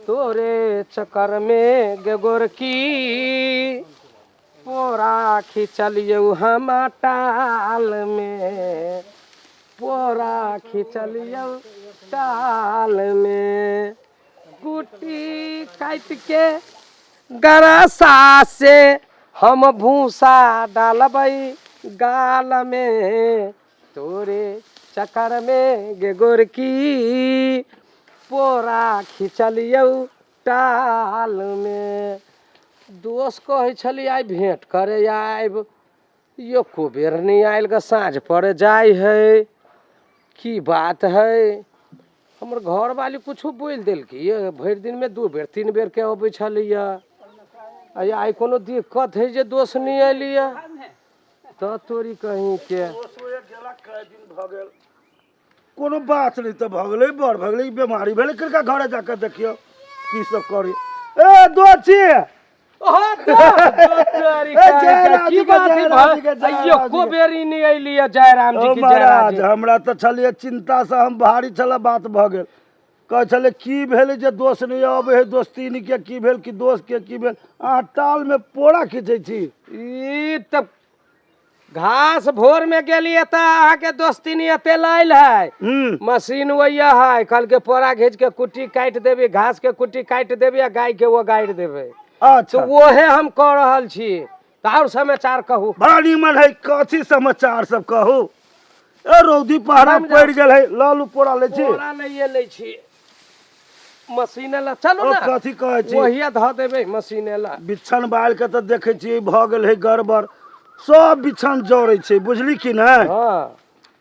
तोरे चक्कर में गे गोरकी पोरा खिंचलियौ हम टाल में, पोरा खिंचलियौ टाल में। कुटी काट के गरसा से हम भूसा डालबै गाल में, तोरे चक्कर में गे गोरकी पोरा खिंचलियौ टाल में। दोस्त कहै छली आइ भेंट करे आइब, एको बेर नहीं आयल ग, साँझ पड़ जाय है। की बात है, हमर घर वाली कुछो बोल देलकी भर दिन में 2 बेर 3 बेर के अबै छलिया। आई कोनो दिक्कत है जे दोस्त नहीं अलिया तो तोरी कहीं के कोनो बात नहीं तो भगले बड़ भगले बीमारी भेले किनका घरे जाकर देखियो की सब करी। ए दोची महाराज हमरा तो छलिए चिंता से हम भारी छल बात भ गेल। कह छले की भेल जे दोस्त नहीं आबे है, दोस्ती नहीं के की भेल कि दोस्त के की भेल। अहाँ टाल में पोड़ा खींचे छी ई तब घास भोर में गेलिए त अहाँ के दोस्ती नहीं एते लाइल है। मशीन वही है, कल के पोड़ा घींच के कुट्टी काट देबे, घास के कुट्टी काट देबे, गाय के वो गाड़ देबे। अच्छा तो वो है हम कह रहल छी। और समाचार कहू। बड़ा नीमन है, कथी समाचार सब कहू। ए रौदी पहरा पड़ गेल है, लालू पोड़ा ले छी। पोड़ा नहीं ले छी, मशीन ला चलो ना। कथी कहै छी वही ध देबे मशीन ला। बिछन बाल के तो देखे छी भ गेल है गड़बड़, सब बिछन जड़े छे बुझली कि ना। हां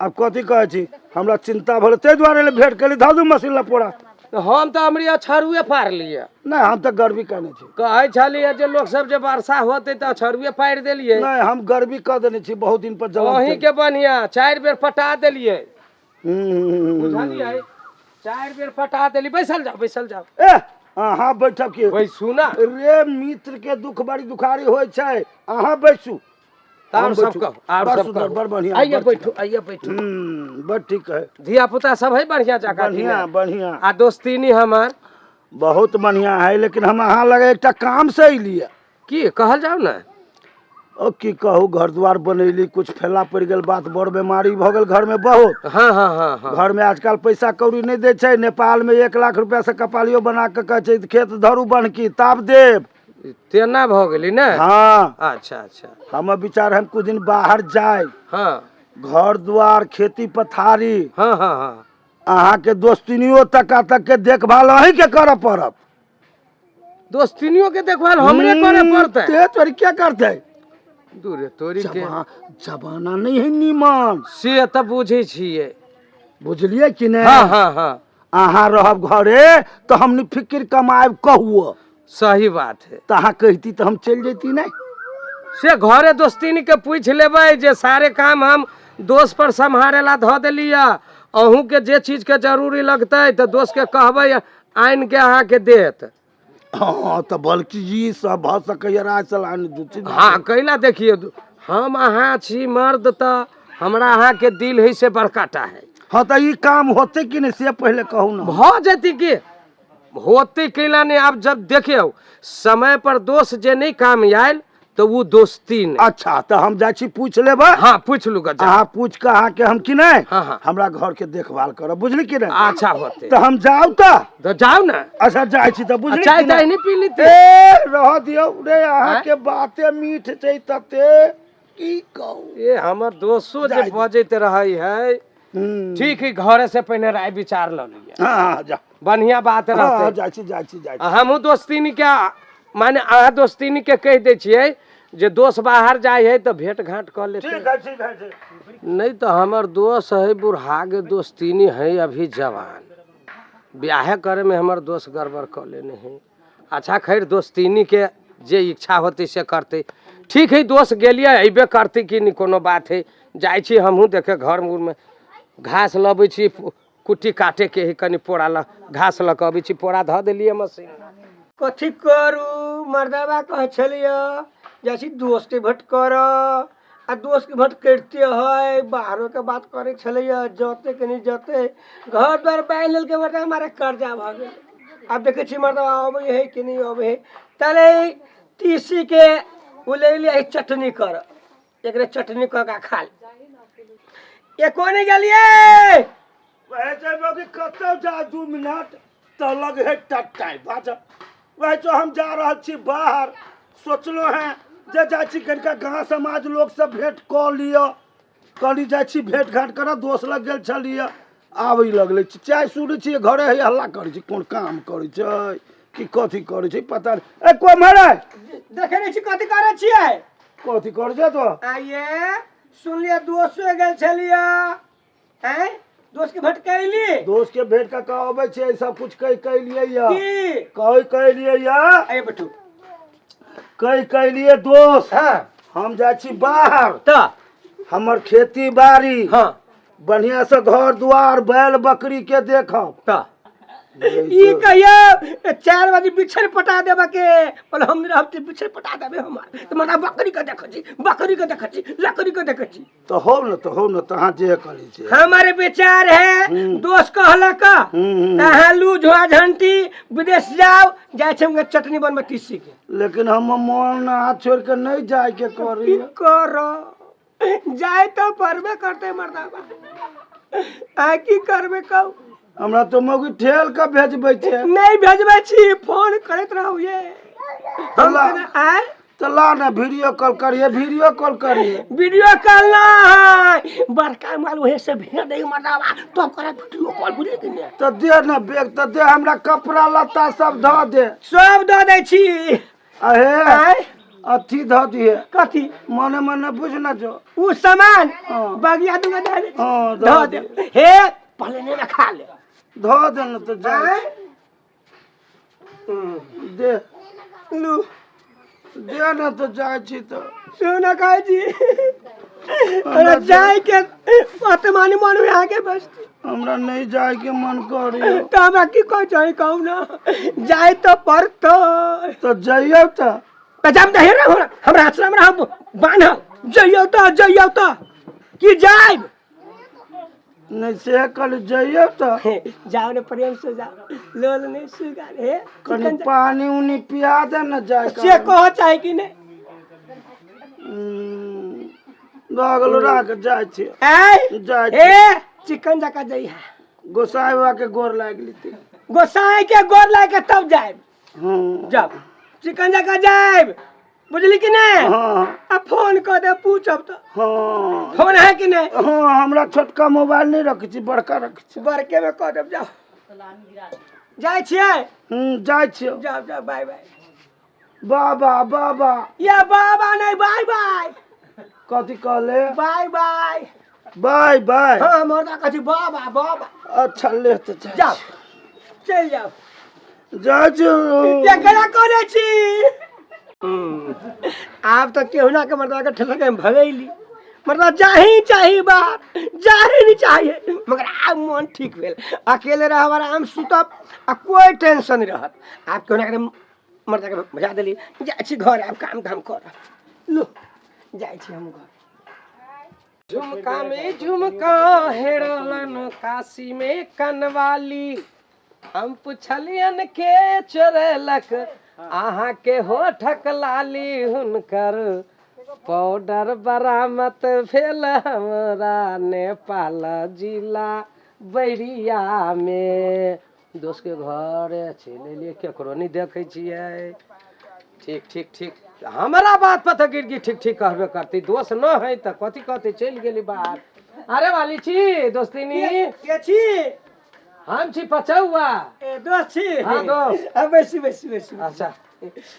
अब कथी कहै छी, हमरा चिंता भले ते द्वारे ले भेंट कली धादू मशीन ला पोड़ा। हम तो हमरी अछरुए फाड़ लिए। नहीं हम तो गर्वी कहने छी। कहै छलिए जे लोग सब जे वर्षा होते त अछरुए फाड़ देलिए। नहीं हम गर्वी कह देने छी, बहुत दिन पर जवाब वही के बढ़िया 4 बेर पटा देलिए। बुझलिए 4 बेर पटा देली। बैसल जाओ बैसल जाओ। ए अहाँ बैठब के वही सुना रे मित्र के दुख बड़ी दुखारी होय छै, अहाँ बैसू। और सब कहो, और सब कहो। बड़ बढ़िया आइए बैठो आइए बैठो। बड़ ठीक है। धिया पुता सब है बढ़िया जगह। बढ़िया बढ़िया आ दोस्तीनी हमार बहुत बढ़िया है, लेकिन हम अहाँ लगे एक काम से अलिए। की कहल जाओ ना। ओ की कहू, घर द्वार बनैली, कुछ फैला पड़ गेल, बात बड़ बीमारी भ गेल घर में बहुत। हाँ हाँ हाँ हाँ। घर में आजकल पैसा कौड़ी नहीं दे छै। नेपाल में 1 लाख रुपया से कपालियो बना के कहे छै खेत धरू बनकी ताप देव। तेना भ गेली ना। हाँ अच्छा अच्छा। हम विचार हम कुछ दिन बाहर जाए। हाँ घर द्वार खेती पथारी हाँ हाँ हाँ। अहाँ के दोस्तिनियो तक के देखभाल अहीं के करे पड़त। दोस्तिनियों के देखभाल हमरे करे पड़ते। ते तोरी क्या करते दूरे तोरी के जमाना नहीं है नीमन से त बुझे छिए। बुझलिए कि नहीं। हाँ हाँ हाँ। अहाँ रहब घरे तो हमनी फिक्र कमाएब कहू। सही बात है। तो अहाँ कहती तो हम चल जेती नहीं। से घरे दोस्तिनी के पूछ लेबै जे सारे काम हम दोस्त पर संभाले ला ध देलिया। अहूँ के जे चीज के जरूरी लगते तो दोस्त के कहबै आइन के अहाँ के देत। हाँ तो बल्कि जी सब भ सकैया राज चलान दू चीज। हाँ कैला देखिए हम अहाँ छी मर्द तो हमरा अहाँ के दिल है से बड़काटा है। हाँ तो ये काम होते कि नहीं से पहले कहू ना। भ जती के होते कैला नहीं। आप जब देखियो समय पर दोस्त जे नहीं काम आयल तो वो दोस्ती नहीं। अच्छा तो हम जा छी पूछ लेबै। हाँ पूछ लूगा। अहाँ पूछ के अहाँ के हम कि नहीं। हाँ हाँ। हमरा घर के देखभाल करब बुझली कि नहीं। अच्छा होते तो हम जाऊ तो जाओ ना। अच्छा जाय छी तो बुझली चाय कि दाई नहीं पी लीते। ए रह दियो रे, अहाँ के बाते मीठ छै तते की कहू। ये हमर दोस्तों जे बजैत रही है। ठीक है घरे से पहले राय विचार ल लिया। हाँ जा बढ़िया बात रहते। हाँ जाय छी हमहू दोस्तीनी के माने अहाँ दोस्तीनी के कह दे छियै जे दोस्त बाहर जाए है तो भेंट घाट कर लेते। ठीक है। नहीं तो हमर दोस्त है बुढ़ा के दोस्तीनी है अभी जवान, ब्याह करे में हमर दोस्त गड़बड़ कर लेने हैं। अच्छा खैर दोस्तीनी के जे इच्छा होती से करते। ठीक है दोस्त गेलिए अबे करते कि नहीं कोनो बात है। जाय छी हमहूँ देखे घर मुर में घास लबै छी, कुट्टी काटे के ही कनी पोड़ा ल घास लऽ के अबै छी, पोड़ा धऽ देलिए मशीन। कथी करू मर्दाबा कह छलिए जैसी दोस्त के भेंट कर आ दोस्त के भेंट करते है बाहरों के बात करे छलिए जते के नहीं जते घर द्वार बांध लेल के बता हमारे कर्जा भ गेल। अब देखे छी मर्दवा अबे है कि नहीं अबे है। तले तीसी के वो ले लिया चटनी कर, एकरे चटनी कर का खा ले। ये कोने गेलिए वह जब कि कतौ जा 2 मिनट तो लग है टटाई बाजा। वह जो हम जा रहा छी बाहर, सोचलो हैं जे जा छी कनिका गाँव समाज लोग से भेंट कर लिया, कनी जा छी भेंट घाट कर, दोस्त लग गेल छलिए, आबे लगले छी। चाय सुनै छी घरे है हल्ला करे छी, कोन काम करे छै कि कथी करे छै पता नहीं। ए कोई मारे देखे नहीं छी कथी करे छिए, कथी कर जे तो आइए सुन लिया दोस्त से गेल छलिए हैं, दोस्त के भेंट कैली, दोस्त के भेंट का कहबे छै सब कुछ कह लिए या की कह लिए या आइए बैठू। कह लिए दोस्त। हाँ हम जा छी बाहर, तो हमर खेती बाड़ी, हाँ बढ़िया से घर द्वार बैल बकरी के देखब। तो ई कहियो 4 बजे बिछड़ पटा देबा के बोले हम रहते बिछड़ पटा देबे हमार तो मना बकरी के देख छी, बकरी के देख छी, लकड़ी के देख छी। तो हो न तहाँ जे करी छै। हमारे विचार है दोस्त कहला का अहाँ लूज हुआ झंटी विदेश जाओ, जाय छै हम चटनी बनबे तीसी के। लेकिन हम मन हाथ छोड़ के नहीं जाए के करी। की करो जाय तो परबे करते मर्दाबा, आ की करबे कहू। हमरा तो मौगी ठेल के भेजबे छै। नहीं भेजबे छी, फोन करत रहू ये हम आए तो ला ना वीडियो कॉल करिए, वीडियो कॉल करिए। वीडियो कॉल ना है बड़का माल वही से भेज दे मर्दाबा तो करे वीडियो कॉल बुझे कि नहीं। तो दे ना बैग तो दे, हमरा कपड़ा लत्ता सब ध दे। सब दे दे छी। अहे अथी ध दिए, कथी मने मने बुझ ना जो उ सामान हाँ। बगिया दूंगा दे दे। हाँ, धो दे हे पहले ने खा ले ध दे ना तो जा दे लू दे ना तो जाए छी तो सुन का जी अरे जाए के वर्तमान मन में आके बस हमरा नहीं जाए के मन करी। तो हमरा की कह जाए कहू ना जाए तो पड़तो तो जाइए तो पजाम दे रे हमरा आश्रम रह बांध जइयो तो की जाए नहीं से कल जाइए तो जाओ ने प्रेम से जाओ लोल नहीं सुगार हे कनी पानी उनी पिया दे ना जाए से कहो चाहे कि नहीं लागल राख जाए छी ए जाए छी। ए चिकन जका जई है गोसाई बाबा के गोर लाग लीती। गोसाई के गोर लाके तब जाए हाँ जब चिकन जका जाए बुझली कि नहीं। हाँ अब फोन कर दे पूछब तो हाँ फोन है कि नहीं। हाँ हमरा छोटका मोबाइल नहीं रखी छी, बड़का रखी छी। बड़के में कर देब जाओ जाए छिए जाए छियो। जाओ जाओ बाय बाय बाबा बाबा या बाबा नहीं बाय बाय कथी कहले बाय बाय बाय बाय। हाँ मर्दा कथी बाबा बाबा अच्छा ले तो जाओ चल जाओ जाओ ये करा करे छी। आप तो केहू ना के मर्दा के ठेला के भगैली मतलब जाही चाहिए बात जाही नहीं चाहिए मगर आप मन ठीक भेल अकेले रह आराम सुतब आ कोई टेंशन नहीं रहत। आप केहू ना के मर्दा के भजा देली जाय छी घर आप काम धाम कर लो जाय छी हम घर। झुमका में झुमका हेड़लन काशी में कनवाली हम पुछलियन के चोरेलक आहा के होठक लाली हुनकर पाउडर बरामद भेल हमरा नेपाल जिला बैरिया में। दोस्त के घर ले लिए केकरो नहीं देखे छियै। ठीक ठीक ठीक हमारा बात पता गिर गई ठीक ठीक कहबे करती दोस्त न है तो कथी कहते चल गेली बाहर। अरे वाली छी दोस्तिनी के छी हम छी पचौआ ए दोस्त छी हाँ दोस्त अब बेसी अच्छा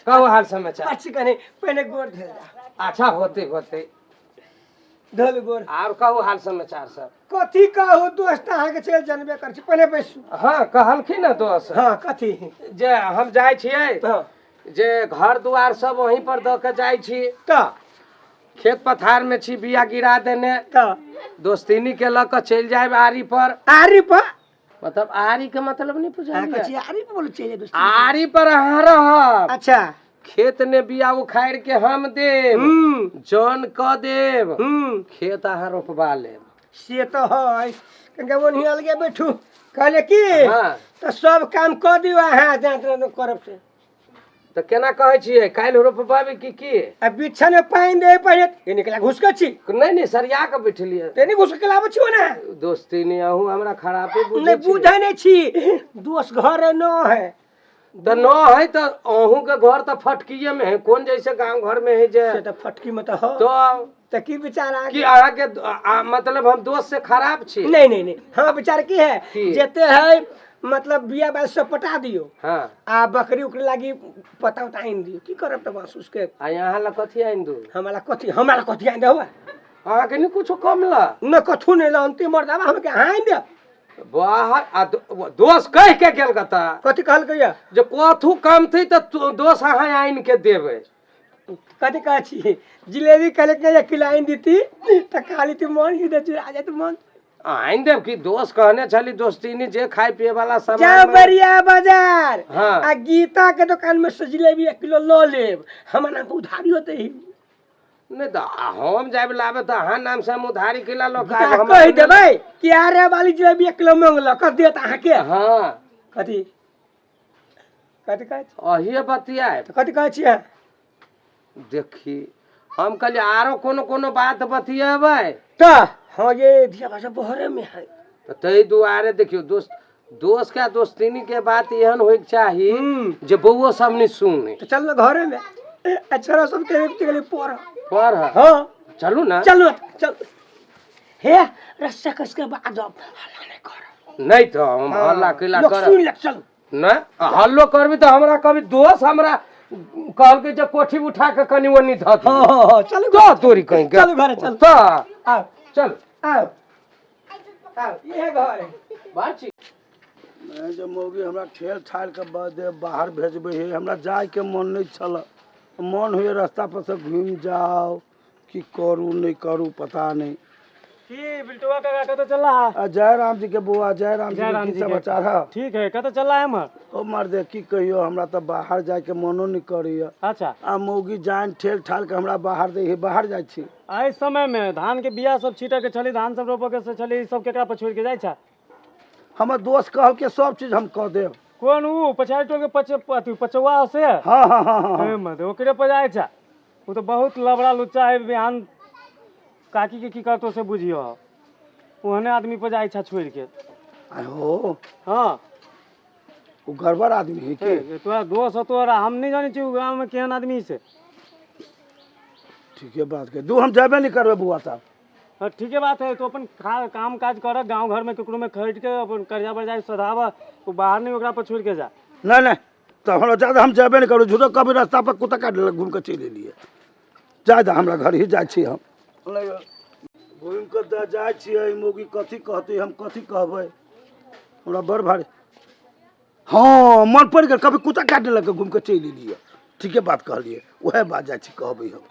कहू हाल समाचार। अच्छी कने पहले गोर धल जा अच्छा होते होते धल गोर और कहू हाल समाचार सब। कथी कहू दोस्त अहाँ के चल जानबे कर छी पहले बैसू। हाँ कहलखिन न दोस्त हाँ कथी जे हम जाय छियै हाँ जे घर दुआर सब वहीं पर द के जाय छी तो खेत पथार में छी बिया गिरा देने तो दोस्तिनी के लक चल जाए आरी पर। आरी पर मतलब आरी के मतलब नहीं पूछा कथी आरी पर बोल चले दोस्त आरी पर अहाँ रहब अच्छा खेत ने बिया उखाड़ के हम देब जौन क देब खेत अहाँ रोपवा लेब। से तो है तनका ओनही अलगे बैठू कहले की हाँ तो सब काम कर दियो हाँ जान करब से तो केना कहै छियै काल्हि रोपबाबी की आ बिछा में पानी दे पड़े ये निकला घुसक छी नहीं सरिया के बैठलियै तेनी घुसक लाबै छियो ना दोस्ती नहीं आहू हमरा खराबे बुझै नहीं छी बुझै नहीं छी दोस्त घर न है तो न है तो अहूँ के घर तो फटकिए में है कौन जैसे गांव घर में है जे से तो फटकी में तो हो तो की विचार आ कि अहाँ के मतलब हम दोस्त से खराब छी नहीं हाँ विचार की है की? जेते है मतलब बिया बाल सब पटा दियो हाँ आ बकरी उकरी लागी पता उता आइन दियो की करब तो बस उसके आ यहाँ ला कथी आइन दू हमारा कथी आइन देबा अहाँ के नहीं कुछ कम ला न कथु नहीं ला अंतिम मर्दाबा हम के आइन दे बाहर दोस्त कह के गेल कता कथी कहल कहिया जो कथू कम थी तो दोस्त अहाँ आइन के देबै कथी कह छी जिलेबी कले के खिलाइन दीती त खाली तू मन ही दे आ जा तू मन आइन देव की दोस्त कहने चली दोस्ती नहीं जे खाए पिए वाला जा सामान बरिया बाजार हाँ। आ गीता के दुकान में से जिलेबी 1 किलो लो लेब हमरा नाम पे उधारी होते ही नहीं तो हम जाब लाबे तो अहाँ नाम से हम उधारी किला लो गीता कह देबै कि अरे वाली जिलेबी 1 किलो मांगल कह देत अहाँ के हाँ कथी कथी कह अहिए बतियाए कथी कह छियै देखी हम कहलिए आरो कोनो बात बतियेबै त हाँ ये धिया भाषा बहरे में है तो तै दुआरे देखियो दोस्त का दोस्तीनी के बात एहन होइक चाही जे बउओ सब नहीं सुने तो चल ना घरे में अच्छा सब के चली पढ़ पर हाँ चलू ना चलो चल हे रस्सा कस के बाद अब हल्ला नहीं कर नहीं तो हम हल्ला किला लोग कर सुन ले चल ना हल्लो करबी तो हमरा कभी दोस्त हमरा कहल के जे कोठी उठा के कनी ओनी ध दी हाँ चल तो तोरी कहीं के चल घरे चल तो आओ चल आओ आओ ये घर है बाची मैं जब मौगी हमरा ठेल ठाल के बाहर भेजबै है हमरा जाय के मन नहीं छल मन हुए रास्ता पर से घूम जाओ कि करू नहीं करू पता नहीं की बिल्टुआ का कत चल रहा है? जय राम जी के बुआ जय राम जी जय राम के जी की के। समाचार है ठीक है कत चल रहा है हमर ओ मर्दे की कहियो हमरा तो बाहर जाय के मनो नहीं करैया अच्छा आ मौगी जान ठेल ठाल के हमरा बाहर दे बाहर जाइ छी एहि समय में धान के बिया सब छीटे के छली धान सब रोपे के से छली ई सब केकरा पर छोड़ के जाय छा हमर दोस्त कहल के सब चीज हम कह देब कौन ऊ पछाड़ी टोल के पचवा से हाँ हाँ हाँ हाँ हे मत ओकरे पर जाय छा वो तो बहुत लबड़ा लुच्चा है बिहान काकी के की करतो से बुझियो ओहने आदमी पर जाय छा छोड़ के आय हो हाँ वो गड़बड़ आदमी है के तोरा दोस्त हो तोरा हम नहीं जानी छी गाँव में केहन आदमी से ठीक है बात के दू हम जाबे नहीं करबे बुआ साहब हाँ, ठीक है बात है तो अपन काम काज कर गांव घर में केकरो में खरीद के अपन कर्जा पर जाए सधावा तो बाहर नहीं ओकरा पर छोड़ के जा नहीं नहीं तो हमरा ज्यादा हम जाबे नहीं करू झूठो कभी रास्ता पर कुत्ता काट घूम के चले लिए ज्यादा हमरा घर ही जाइ छी हम घूम के तो जाइ छियै मौगी कथी कहते हम कथी कहबै हमरा बड़ भारी हाँ मन पड़ गेल कभी कुत्ता काट लग घूम के चलि लिए ठीके बात कहलिए वह बात जाइ छी कहबै हम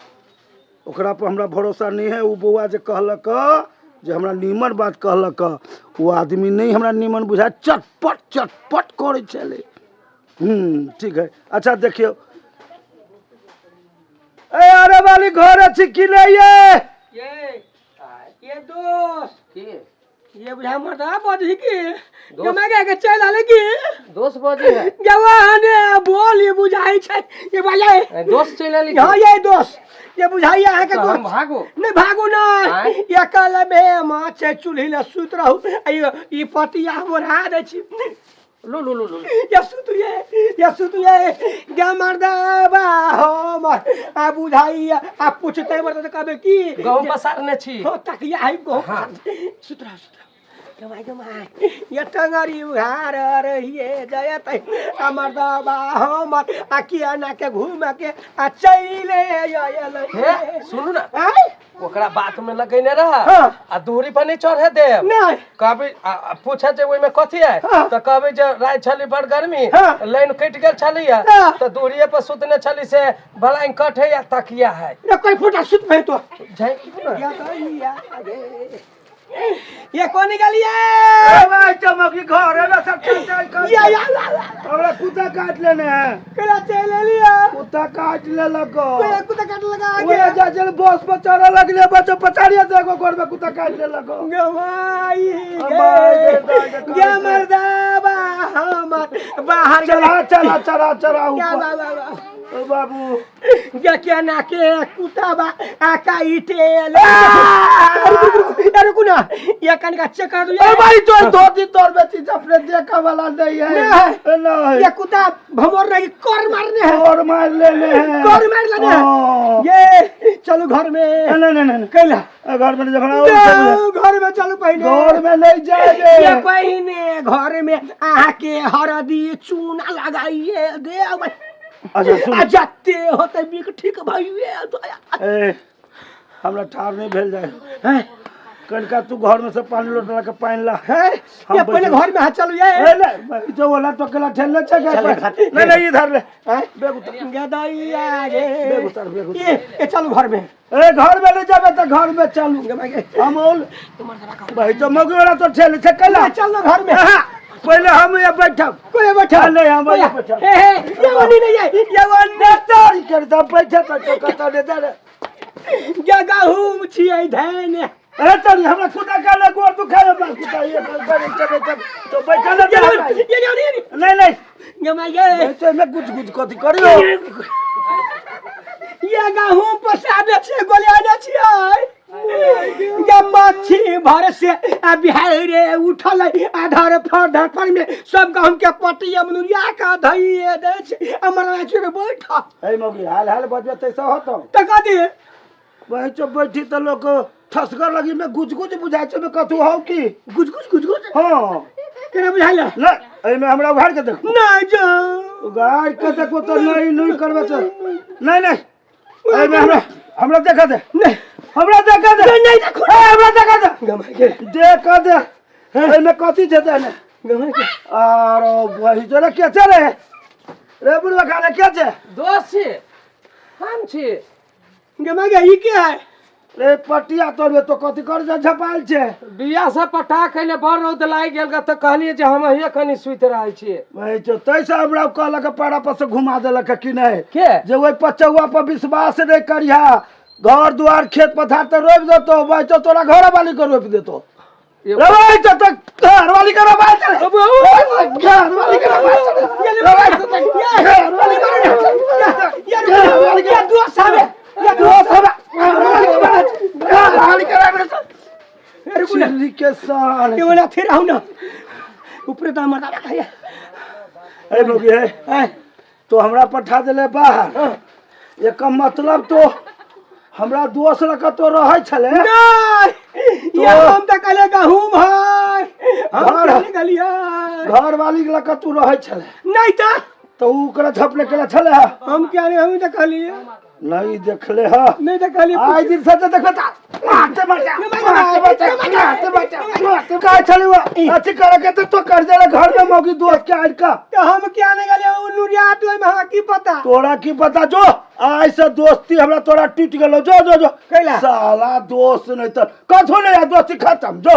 ओकरा पर हमरा भरोसा नहीं है वो बउआ जे कहलक जे हमरा नीमन बात कहलक वो आदमी नहीं हमरा नीमन बुझाय चटपट करे चले ठीक है अच्छा देखियो ए अरे वाली घर अछि कि नहीं ये दोस्त की ये बुझा मर्दा बदी की जमा के चल आले की दोस्त बजे है जवान बोल ये बुझाई छै ये बजाए दोस्त चल ली हां ये दोस्त ये बुझाई है के तो हम दोस्त भागो नहीं भागू ना ये कल बे माछ चूल्ही ल सुत रहू ई पतिया मोरा दे छी लो ये क्या मर्दा बा हो मर आ बुझाई आ पूछते मर्दा कबे की गाँव बसारने छी हो तकिया है गो हाँ। सुतरा कमाई ये टंगरी उघार रहिए जयत आ मर्दा बा हो मर आ किया ना के घूम के आ चले आयल हे सुनू ना आय ओकरा बात में लगैने रह हाँ। आ दूरी पर नहीं चढ़े देव नहीं कहबे पूछे जे ओइ में कथी है हाँ। तो कहबे जे राय छली बड़ गर्मी हाँ। लाइन कट गेल छली है हाँ। तो दूरिये पर सुतने छली से भलाई कट है या तकिया है रे कोई फुटा सुत भई तो जाई की ना या कहिया गे ये कौन निकालिए ए भाई चमकी घर है ना सब चल कर या हमरा कुत्ता काट लेने हैं कला चले लिया कुत्ता काट ले लगो कोई कुत्ता काट लगा वो आगे जा चल बॉस पर चढ़ा लगले बच्चा पछाड़िया देखो घर में कुत्ता काट ले लगो गवाई अम्मा, क्या मर्दाबा हमर बाहर चला चला चला चला क्या ऊपर बाबा ओ बाबू क्या ना के कुत्ता बा आका इटेल रुको ना ये कान का चेक कर दो ए भाई तो धोती तोड़ में चीज अपने देखा वाला नहीं है ये कुत्ता भमोर नहीं कर मारने हैं और मार लेने हैं कर मार लेने हैं ये चलो घर में नहीं नहीं नहीं कैला घर में जब घर में चलो पहले घर में नहीं जाएंगे ये पहले घर में आके हरदी चूना लगाइए दे अच्छा सुन जाते होते भी ठीक भाई ए हमरा ठार नहीं भेल जाए हैं कनका तू घर में से पानी लोटा के पानी ला हैं ये पहले घर में हाथ चलो ये ए ले जो वाला तो कला ठेल चल ले खाते। नहीं इधर ले हैं बेग उतार गदाई आगे बेग उतार बेग उतार ये चलो घर में ए घर में ले जाबे तो घर में चलू हम बोल भाई तो मगु वाला तो ठेल से कला चलो घर में पहले हम ये बैठा कोई बैठा नहीं हम ये बैठा ये वनी नहीं है ये वनी तारी करता बैठा तो कता दे दे जगह हूं छिए धैन अरे तारी हमरा खुदा का ले गोर तू खाए बस खुदा ये बड़े चले तो बैठा ले नहीं नहीं ये ऐसे में कुछ कुछ कथि करियो ये गहूं पसाबे छे गोलिया छिए ये मच्छी भर से बिहारे उठल आधार फर पर में सब गहूं के पटिया मनुरिया का धइए दे छे हमरा छे बैठा ए मौगी हाल हाल बजबे तैसा होतो टका दे वही चुप बैठी तो लोग ठसकर लगी में गुज गुज बुझाई छे में कथु हो की गुज हां केना बुझाइला ले ए में हमरा उघाड़ के देखो ना जा उघाड़ के देखो तो नहीं करबे तो नहीं ए में हमरा देखा दे नहीं हमरा देखा दे नहीं देखो हमरा देखा दे गमा के देखा दे ए में कथि छे ने गमा के आरो वही जरा क्या चले रे बुढ़वा खाने क्या छे दोस्त छी हम छी गमा के ई क्या है रे पटिया तोड़बे तो कथि कर झपाल छे बिया से पटा कैले बड़ रौद लाग गेल ग त कहलिए जे हम हिया कनी सुइत रहै छी वही तो तैसा हमरा कहलक पाड़ा पर से घुमा देलक कि नहीं के जे ओइ पचौआ पर विश्वास नहीं करिया घर दुआर खेत पथार तो रोप देतो भाई तो तोरा घर वाली को रोप देतो रे भाई तो घर वाली को रोप चल घर वाली को रोप ये वाली ये दोस्त है ये दोस्त है घर वाली को रोप चिल्ली के साल ये वाला फिर आओ ना ऊपर तो मरदा खाया ए लोग है तो हमरा पठा देले बाहर ये का मतलब तो हमरा दोस्त लगा तो रहे छले नहीं ये हम त कले गहूं भाई हम घर- गलिया घर वाली लगा तू रहे छले नहीं था तो ओकरा झपले के छले हम क्या नहीं हम त कलिया नहीं देखले हा नहीं त कलिया आज दिन से देखता मारते मारते का छले वो अच्छी करे के तो कर देले घर में मौगी दोस्त के आड़ का तो हम क्या नहीं गलिया उ नुरिया तो में हमरा की पता तोरा की पता जो आज से दोस्ती हमरा तोरा टूट गेलो जो कैला? साला दोस्त नहीं तो कथो नहीं दोस्ती खत्म जो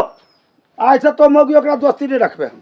आज से तो मौगी ओकरा दोस्ती नहीं रखबे